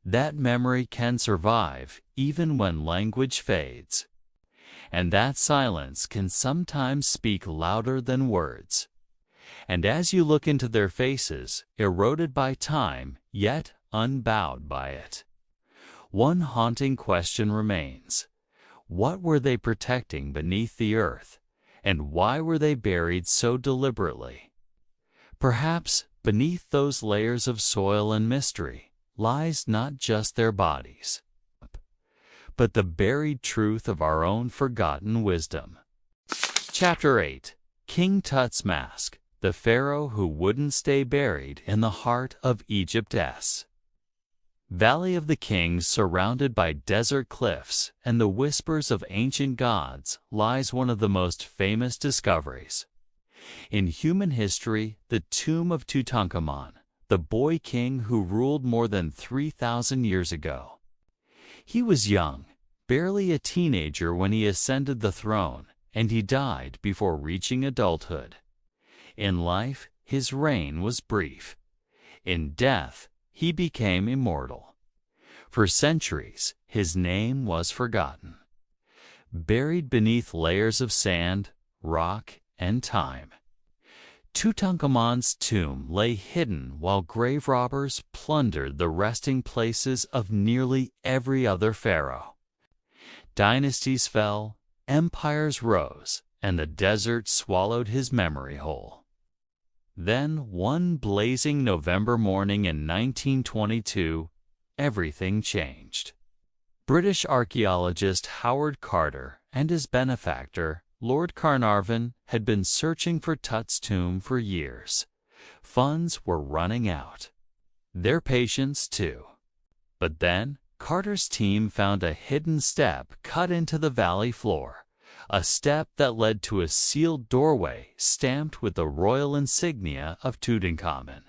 That memory can survive even when language fades. And that silence can sometimes speak louder than words. And as you look into their faces, eroded by time, yet unbowed by it, one haunting question remains. What were they protecting beneath the earth, and why were they buried so deliberately? Perhaps beneath those layers of soil and mystery lies not just their bodies, but the buried truth of our own forgotten wisdom. Chapter 8. King Tut's Mask, the pharaoh who wouldn't stay buried in the heart of Egypt's Valley of the Kings, surrounded by desert cliffs and the whispers of ancient gods, lies one of the most famous discoveries in human history, the tomb of Tutankhamun, the boy king who ruled more than 3,000 years ago. He was young, barely a teenager when he ascended the throne, and he died before reaching adulthood. In life, his reign was brief. In death, he became immortal. For centuries, his name was forgotten. Buried beneath layers of sand, rock, and time, Tutankhamun's tomb lay hidden while grave robbers plundered the resting places of nearly every other pharaoh. Dynasties fell, empires rose, and the desert swallowed his memory whole. Then, one blazing November morning in 1922, everything changed. British archaeologist Howard Carter and his benefactor, Lord Carnarvon, had been searching for Tut's tomb for years. Funds were running out. Their patience, too. But then, Carter's team found a hidden step cut into the valley floor, a step that led to a sealed doorway stamped with the royal insignia of Tutankhamun.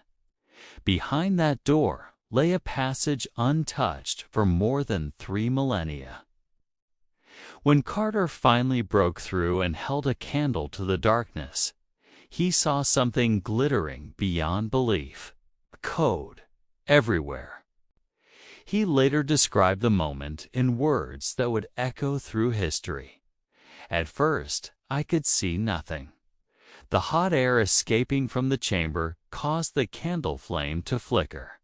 Behind that door lay a passage untouched for more than 3 millennia. When Carter finally broke through and held a candle to the darkness, he saw something glittering beyond belief. Code everywhere. He later described the moment in words that would echo through history. At first, I could see nothing. The hot air escaping from the chamber caused the candle flame to flicker.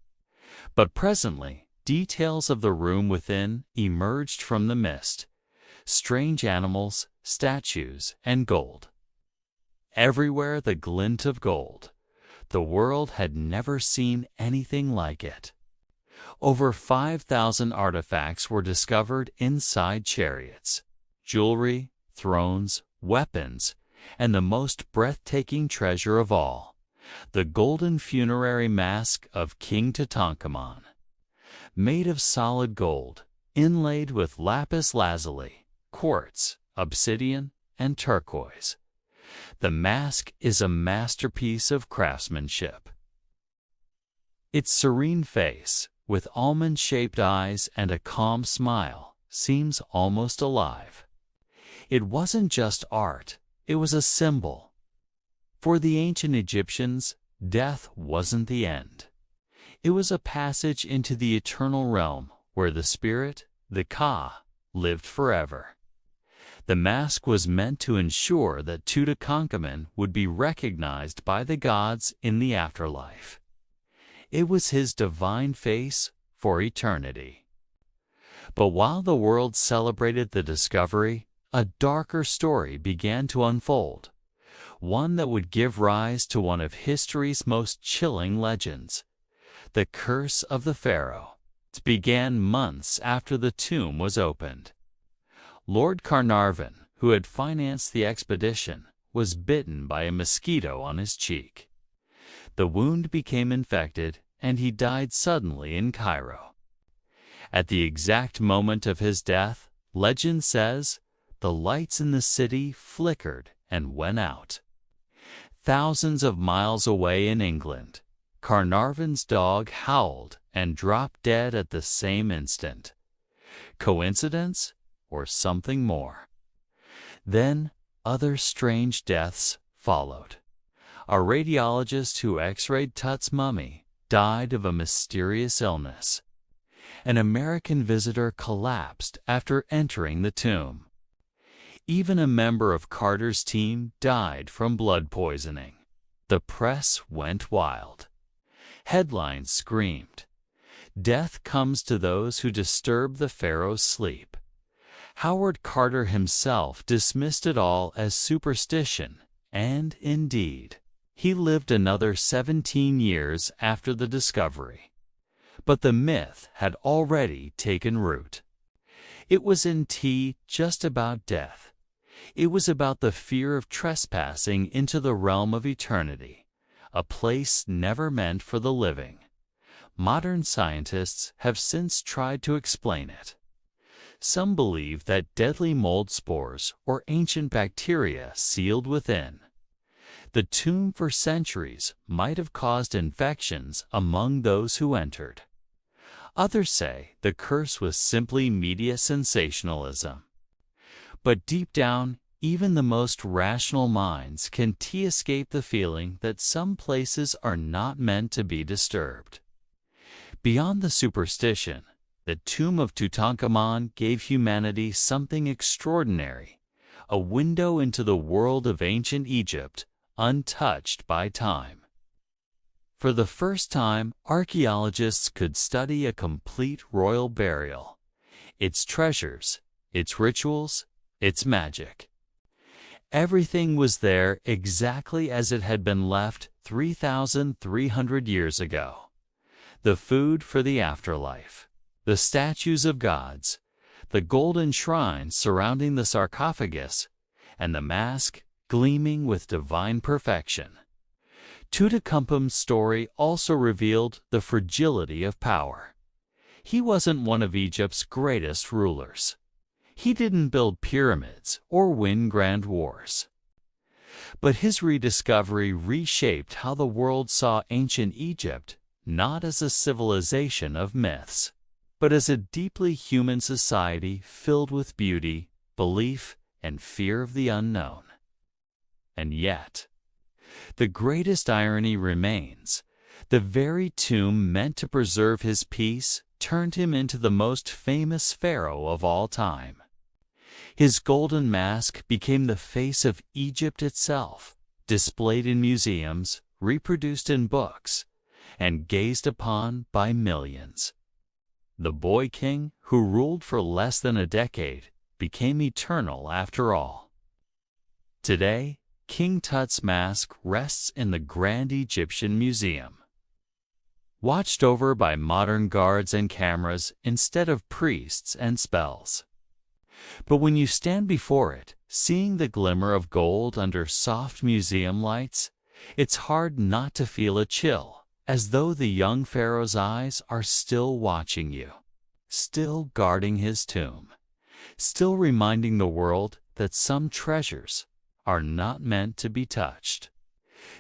But presently, details of the room within emerged from the mist. Strange animals, statues, and gold. Everywhere the glint of gold. The world had never seen anything like it. Over 5,000 artifacts were discovered inside chariots, jewelry, thrones, weapons, and the most breathtaking treasure of all, the golden funerary mask of King Tutankhamun. Made of solid gold, inlaid with lapis lazuli, quartz, obsidian, and turquoise. The mask is a masterpiece of craftsmanship. Its serene face, with almond-shaped eyes and a calm smile, seems almost alive. It wasn't just art, it was a symbol. For the ancient Egyptians, death wasn't the end. It was a passage into the eternal realm where the spirit, the Ka, lived forever. The mask was meant to ensure that Tutankhamun would be recognized by the gods in the afterlife. It was his divine face for eternity. But while the world celebrated the discovery, a darker story began to unfold, one that would give rise to one of history's most chilling legends. The Curse of the Pharaoh. It began months after the tomb was opened. Lord Carnarvon, who had financed the expedition, was bitten by a mosquito on his cheek. The wound became infected, and he died suddenly in Cairo. At the exact moment of his death, legend says, the lights in the city flickered and went out. Thousands of miles away in England, Carnarvon's dog howled and dropped dead at the same instant. Coincidence or something more? Then other strange deaths followed. A radiologist who x-rayed Tut's mummy died of a mysterious illness. An American visitor collapsed after entering the tomb. Even a member of Carter's team died from blood poisoning. The press went wild. Headlines screamed, "Death comes to those who disturb the pharaoh's sleep." Howard Carter himself dismissed it all as superstition, and indeed, he lived another 17 years after the discovery. But the myth had already taken root. It wasn't just about death. It was about the fear of trespassing into the realm of eternity, a place never meant for the living. Modern scientists have since tried to explain it. Some believe that deadly mold spores or ancient bacteria sealed within the tomb for centuries might have caused infections among those who entered. Others say the curse was simply media sensationalism. But deep down, even the most rational minds can escape the feeling that some places are not meant to be disturbed. Beyond the superstition, the tomb of Tutankhamun gave humanity something extraordinary, a window into the world of ancient Egypt, untouched by time. For the first time, archaeologists could study a complete royal burial, its treasures, its rituals, its magic. Everything was there exactly as it had been left 3,300 years ago. The food for the afterlife, the statues of gods, the golden shrines surrounding the sarcophagus, and the mask gleaming with divine perfection. Tutankhamun's story also revealed the fragility of power. He wasn't one of Egypt's greatest rulers. He didn't build pyramids or win grand wars. But his rediscovery reshaped how the world saw ancient Egypt, not as a civilization of myths, but as a deeply human society filled with beauty, belief, and fear of the unknown. And yet, the greatest irony remains. The very tomb meant to preserve his peace turned him into the most famous pharaoh of all time. His golden mask became the face of Egypt itself, displayed in museums, reproduced in books, and gazed upon by millions. The boy king, who ruled for less than a decade, became eternal after all. Today, King Tut's mask rests in the Grand Egyptian Museum, watched over by modern guards and cameras instead of priests and spells. But when you stand before it, seeing the glimmer of gold under soft museum lights, it's hard not to feel a chill, as though the young pharaoh's eyes are still watching you, still guarding his tomb, still reminding the world that some treasures are not meant to be touched.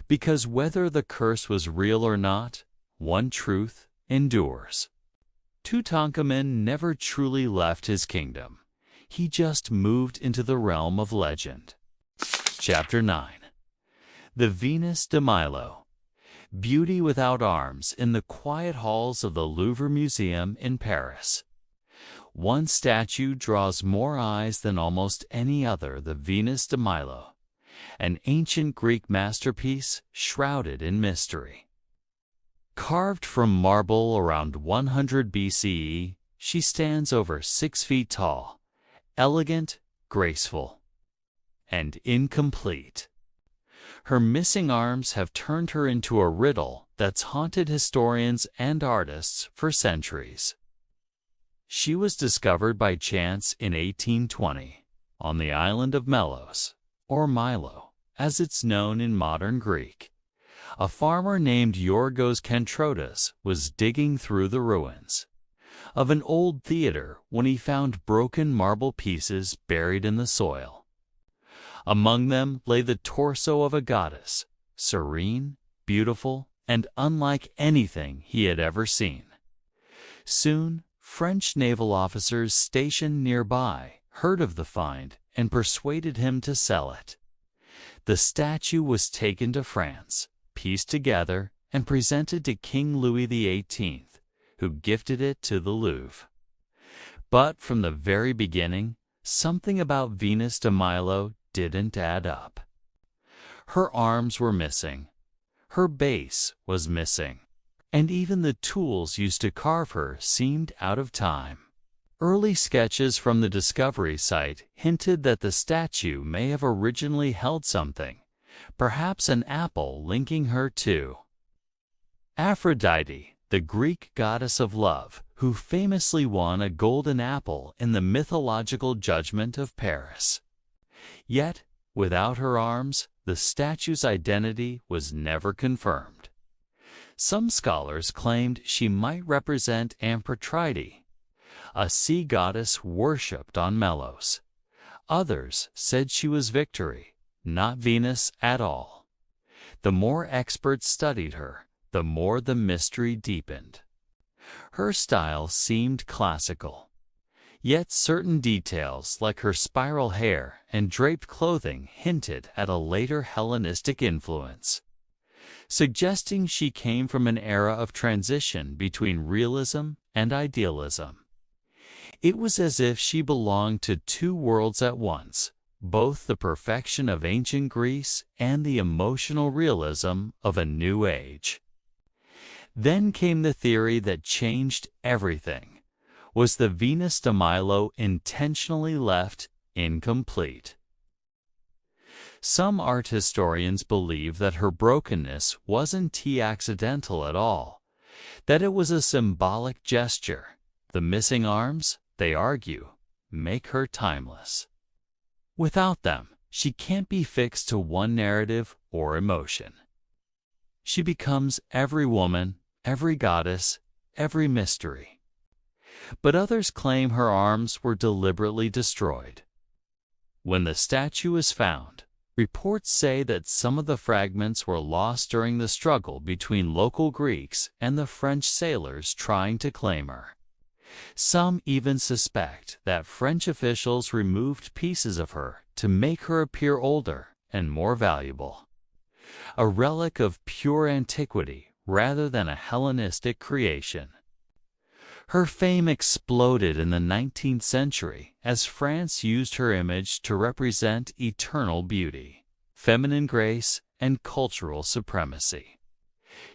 Because whether the curse was real or not, one truth endures. Tutankhamun never truly left his kingdom. He just moved into the realm of legend. Chapter 9. The Venus de Milo. Beauty without arms in the quiet halls of the Louvre Museum in Paris. One statue draws more eyes than almost any other, the Venus de Milo, an ancient Greek masterpiece shrouded in mystery. Carved from marble around 100 BCE, she stands over 6 feet tall, elegant, graceful, and incomplete. Her missing arms have turned her into a riddle that's haunted historians and artists for centuries. She was discovered by chance in 1820 on the island of Melos, or Milo, as it's known in modern Greek. A farmer named Yorgos Kentrotas was digging through the ruins of an old theater when he found broken marble pieces buried in the soil. Among them lay the torso of a goddess, serene, beautiful, and unlike anything he had ever seen. Soon, French naval officers stationed nearby heard of the find and persuaded him to sell it. The statue was taken to France, pieced together, and presented to King Louis XVIII, who gifted it to the Louvre. But from the very beginning, something about Venus de Milo didn't add up. Her arms were missing, her base was missing, and even the tools used to carve her seemed out of time. Early sketches from the discovery site hinted that the statue may have originally held something, perhaps an apple linking her to Aphrodite, the Greek goddess of love, who famously won a golden apple in the mythological Judgment of Paris. Yet, without her arms, the statue's identity was never confirmed. Some scholars claimed she might represent Amphitrite, a sea goddess worshipped on Melos. Others said she was Victory, not Venus at all. The more experts studied her, the more the mystery deepened. Her style seemed classical. Yet certain details like her spiral hair and draped clothing hinted at a later Hellenistic influence, suggesting she came from an era of transition between realism and idealism. It was as if she belonged to two worlds at once, both the perfection of ancient Greece and the emotional realism of a new age. Then came the theory that changed everything. Was the Venus de Milo intentionally left incomplete? Some art historians believe that her brokenness wasn't accidental at all, that it was a symbolic gesture. The missing arms, they argue, make her timeless. Without them, she can't be fixed to one narrative or emotion. She becomes every woman, every goddess, every mystery. But others claim her arms were deliberately destroyed. When the statue is found, reports say that some of the fragments were lost during the struggle between local Greeks and the French sailors trying to claim her. Some even suspect that French officials removed pieces of her to make her appear older and more valuable, a relic of pure antiquity rather than a Hellenistic creation. Her fame exploded in the 19th century as France used her image to represent eternal beauty, feminine grace, and cultural supremacy.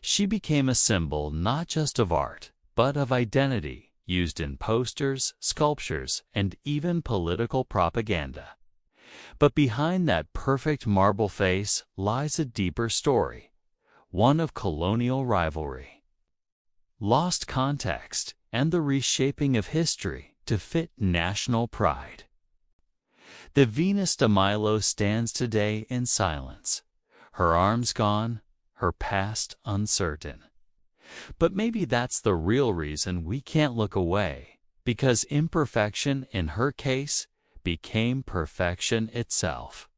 She became a symbol not just of art, but of identity, used in posters, sculptures, and even political propaganda. But behind that perfect marble face lies a deeper story, one of colonial rivalry, lost context, and the reshaping of history to fit national pride. The Venus de Milo stands today in silence, her arms gone, her past uncertain. But maybe that's the real reason we can't look away, because imperfection in her case became perfection itself.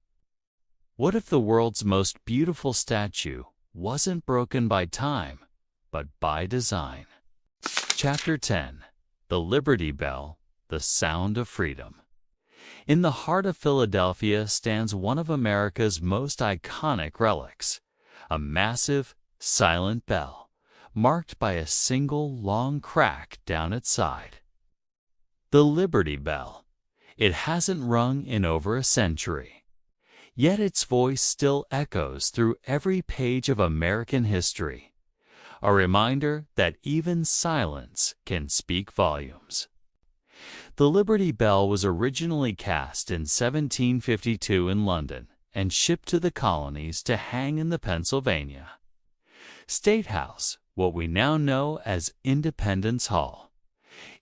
What if the world's most beautiful statue wasn't broken by time, but by design? Chapter 10. the Liberty Bell, the sound of freedom. In the heart of Philadelphia stands one of America's most iconic relics, a massive, silent bell, marked by a single long crack down its side. The Liberty Bell. It hasn't rung in over a century, yet its voice still echoes through every page of American history, a reminder that even silence can speak volumes. The Liberty Bell was originally cast in 1752 in London and shipped to the colonies to hang in the Pennsylvania State House, what we now know as Independence Hall.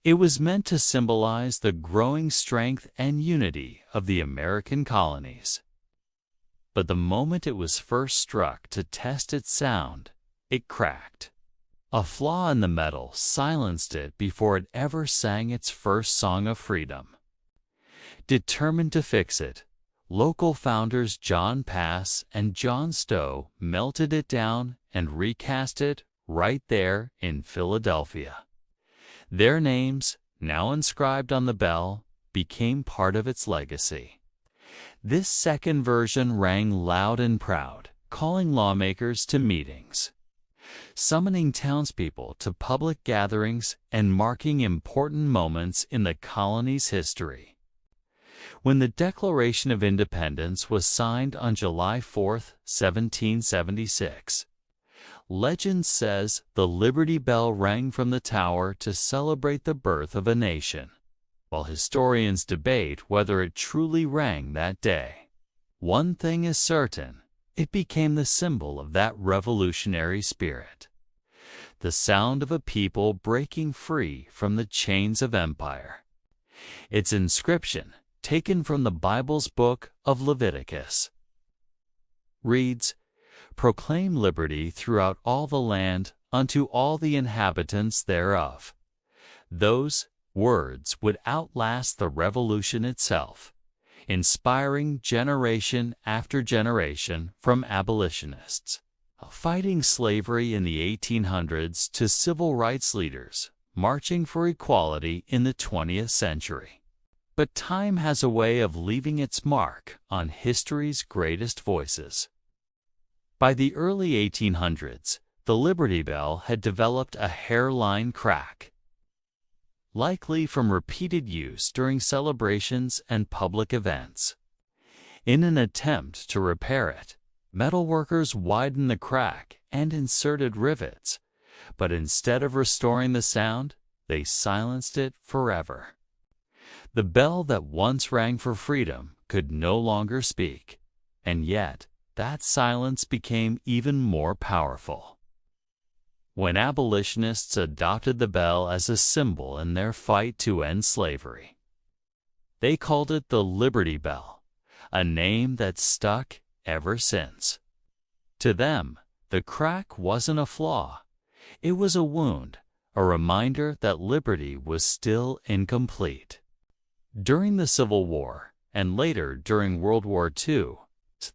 It was meant to symbolize the growing strength and unity of the American colonies. But the moment it was first struck to test its sound, it cracked. A flaw in the metal silenced it before it ever sang its first song of freedom. Determined to fix it, local founders John Pass and John Stowe melted it down and recast it right there in Philadelphia. Their names, now inscribed on the bell, became part of its legacy. This second version rang loud and proud, calling lawmakers to meetings, summoning townspeople to public gatherings, and marking important moments in the colony's history. When the Declaration of Independence was signed on July 4, 1776, legend says the Liberty Bell rang from the tower to celebrate the birth of a nation, while historians debate whether it truly rang that day. One thing is certain, it became the symbol of that revolutionary spirit, the sound of a people breaking free from the chains of empire. Its inscription, taken from the Bible's book of Leviticus, reads, "Proclaim liberty throughout all the land unto all the inhabitants thereof." Those words would outlast the Revolution itself, inspiring generation after generation from abolitionists, fighting slavery in the 1800s to civil rights leaders, marching for equality in the 20th century. But time has a way of leaving its mark on history's greatest voices. By the early 1800s, the Liberty Bell had developed a hairline crack, likely from repeated use during celebrations and public events. In an attempt to repair it, metalworkers widened the crack and inserted rivets, but instead of restoring the sound, they silenced it forever. The bell that once rang for freedom could no longer speak, and yet that silence became even more powerful when abolitionists adopted the bell as a symbol in their fight to end slavery. They called it the Liberty Bell, a name that's stuck ever since. To them, the crack wasn't a flaw. It was a wound, a reminder that liberty was still incomplete. During the Civil War, and later during World War II,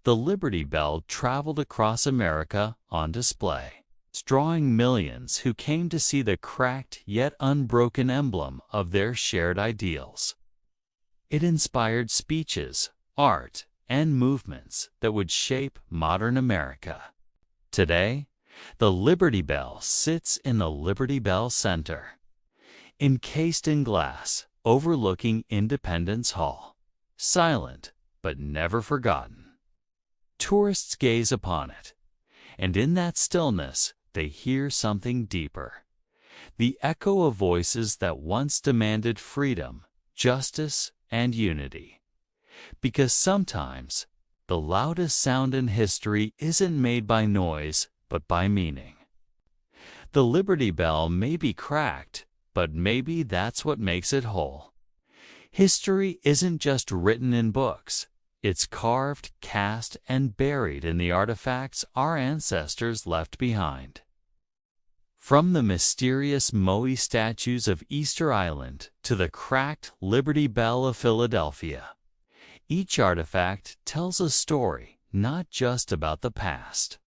the Liberty Bell traveled across America on display, drawing millions who came to see the cracked yet unbroken emblem of their shared ideals. It inspired speeches, art, and movements that would shape modern America. Today, the Liberty Bell sits in the Liberty Bell Center, encased in glass, overlooking Independence Hall, silent but never forgotten. Tourists gaze upon it, and in that stillness they hear something deeper, the echo of voices that once demanded freedom, justice, and unity. Because sometimes the loudest sound in history isn't made by noise, but by meaning. The Liberty Bell may be cracked, but maybe that's what makes it whole. History isn't just written in books. It's carved, cast, and buried in the artifacts our ancestors left behind. From the mysterious Moai statues of Easter Island to the cracked Liberty Bell of Philadelphia, each artifact tells a story not just about the past,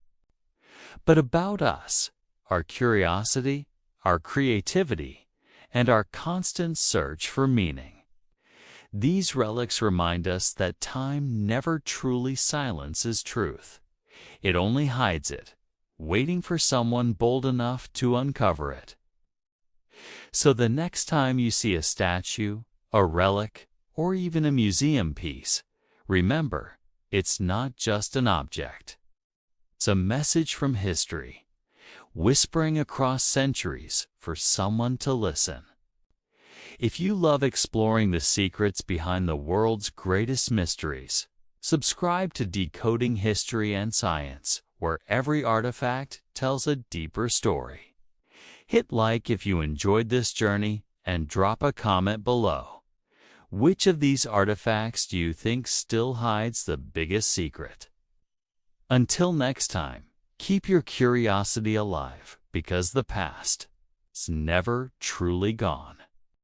but about us, our curiosity, our creativity, and our constant search for meaning. These relics remind us that time never truly silences truth. It only hides it, waiting for someone bold enough to uncover it. So the next time you see a statue, a relic, or even a museum piece, remember, it's not just an object. It's a message from history, whispering across centuries for someone to listen. If you love exploring the secrets behind the world's greatest mysteries, subscribe to Decoding History and Science, where every artifact tells a deeper story. Hit like if you enjoyed this journey and drop a comment below. Which of these artifacts do you think still hides the biggest secret? Until next time, keep your curiosity alive because the past is never truly gone.